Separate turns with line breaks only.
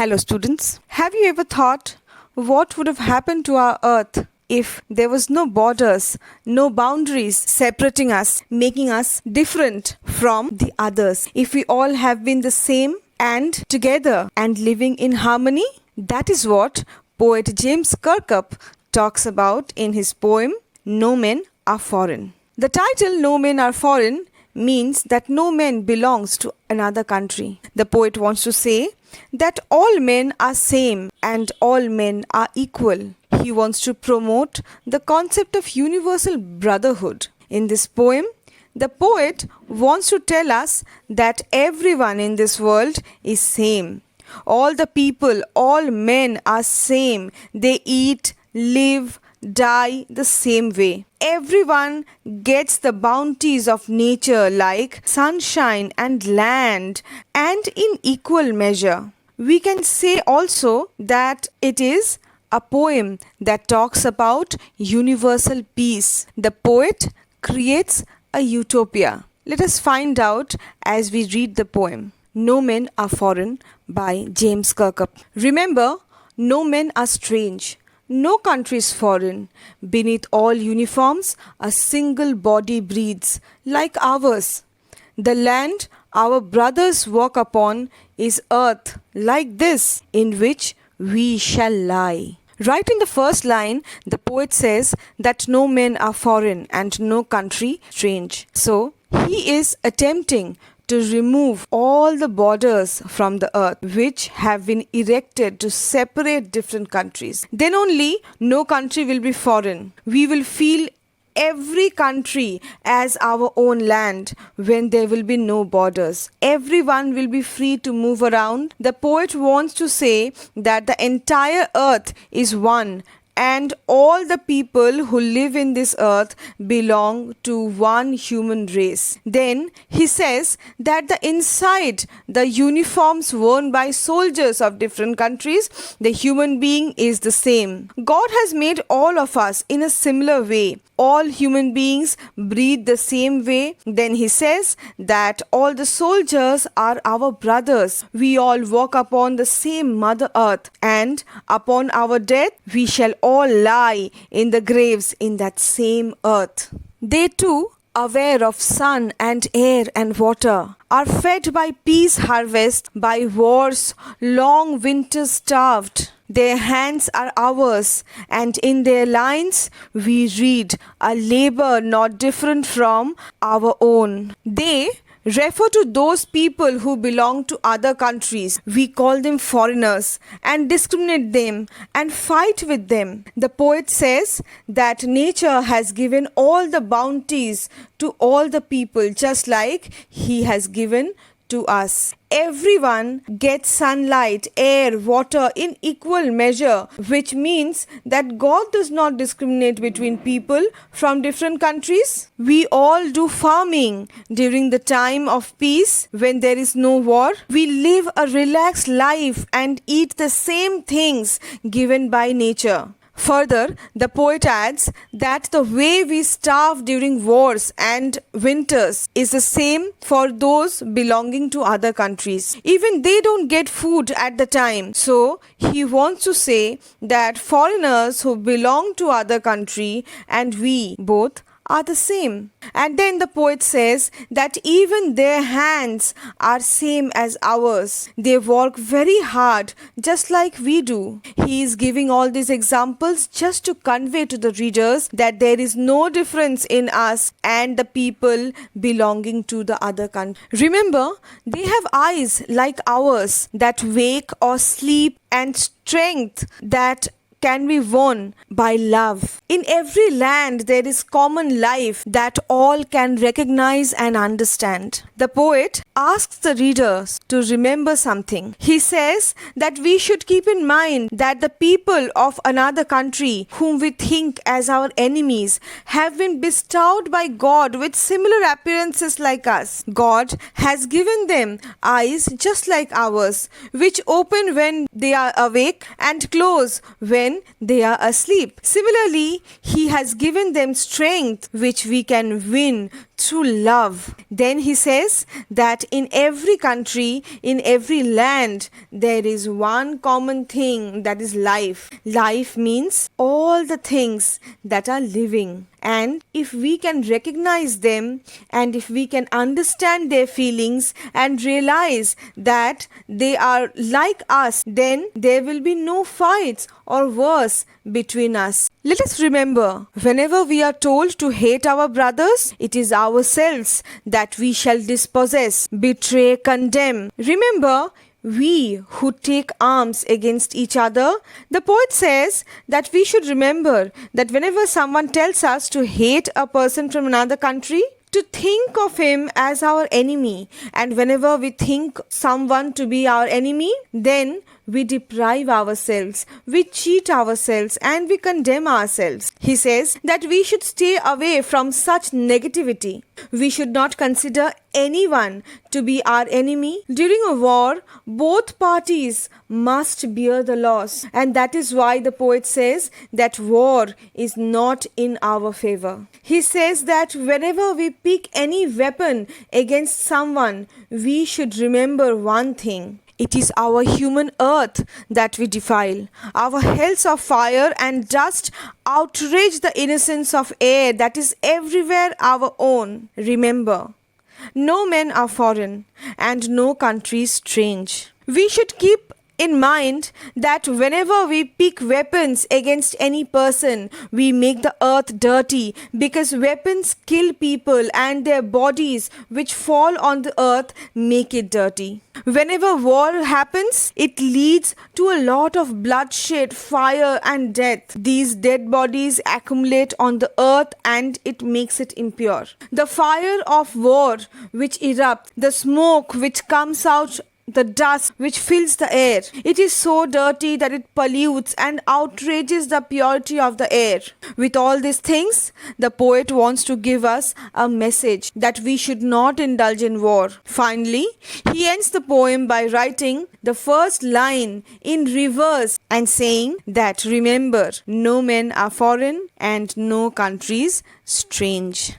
Hello students. Have you ever thought what would have happened to our earth if there was no borders, no boundaries separating us, making us different from the others? If we all have been the same and together and living in harmony? That is what poet James Kirkup talks about in his poem No Men Are Foreign. The title No Men Are Foreign means that no man belongs to another country. The poet wants to say that all men are same and all men are equal. He wants to promote the concept of universal brotherhood. In this poem, the poet wants to tell us that everyone in this world is same. All the people, all men are same. They eat, live, die the same way. Everyone gets the bounties of nature like sunshine and land and in equal measure. We can say also that it is a poem that talks about universal peace. The poet creates a utopia. Let us find out as we read the poem. No Men Are Foreign by James Kirkup. Remember, no men are strange. No country is foreign. Beneath all uniforms, a single body breathes, like ours. The land our brothers walk upon is earth, like this, in which we shall lie. Right in the first line, the poet says that no men are foreign and no country strange. So, he is attempting to remove all the borders from the earth which have been erected to separate different countries. Then only no country will be foreign. We will feel every country as our own land when there will be no borders. Everyone will be free to move around. The poet wants to say that the entire earth is one and all the people who live in this earth belong to one human race. Then he says that the inside the uniforms worn by soldiers of different countries, the human being is the same. God has made all of us in a similar way. All human beings breathe the same way. Then he says that all the soldiers are our brothers. We all walk upon the same Mother Earth, and upon our death we shall all lie in the graves in that same earth. They too, aware of sun and air and water, are fed by peace harvest, by war's long winters starved. Their hands are ours, and in their lines we read a labor not different from our own. They refer to those people who belong to other countries. We call them foreigners and discriminate them and fight with them. The poet says that nature has given all the bounties to all the people just like he has given to us. Everyone gets sunlight, air, water in equal measure, which means that God does not discriminate between people from different countries. We all do farming during the time of peace when there is no war. We live a relaxed life and eat the same things given by nature. Further, the poet adds that the way we starve during wars and winters is the same for those belonging to other countries. Even they don't get food at the time. So, he wants to say that foreigners who belong to other country and we both are the same. And then the poet says that even their hands are same as ours. They work very hard just like we do. He is giving all these examples just to convey to the readers that there is no difference in us and the people belonging to the other country. Remember, they have eyes like ours that wake or sleep and strength that can be won by love. In every land there is common life that all can recognize and understand. The poet asks the readers to remember something. He says that we should keep in mind that the people of another country whom we think as our enemies have been bestowed by God with similar appearances like us. God has given them eyes just like ours, which open when they are awake and close when they are asleep. Similarly, he has given them strength which we can win through love. Then he says that in every country, in every land, there is one common thing, that is life. Life means all the things that are living. And if we can recognize them, and if we can understand their feelings and realize that they are like us, then there will be no fights or wars between us. Let us remember, whenever we are told to hate our brothers, it is ourselves that we shall dispossess, betray, condemn. Remember, we who take arms against each other, the poet says that we should remember that whenever someone tells us to hate a person from another country, to think of him as our enemy, and whenever we think someone to be our enemy, then we deprive ourselves, we cheat ourselves, and we condemn ourselves. He says that we should stay away from such negativity. We should not consider anyone to be our enemy. During a war, both parties must bear the loss, and that is why the poet says that war is not in our favor. He says that whenever we pick any weapon against someone, we should remember one thing. It is our human earth that we defile. Our hells of fire and dust outrage the innocence of air that is everywhere our own. Remember, no men are foreign and no country strange. We should keep in mind that whenever we pick weapons against any person, we make the earth dirty, because weapons kill people and their bodies which fall on the earth make it dirty. Whenever war happens, it leads to a lot of bloodshed, fire and death. These dead bodies accumulate on the earth and it makes it impure. The fire of war which erupts, the smoke which comes out, the dust which fills the air, it is so dirty that it pollutes and outrages the purity of the air. With all these things, the poet wants to give us a message that we should not indulge in war. Finally, he ends the poem by writing the first line in reverse and saying that remember, no men are foreign and no countries strange.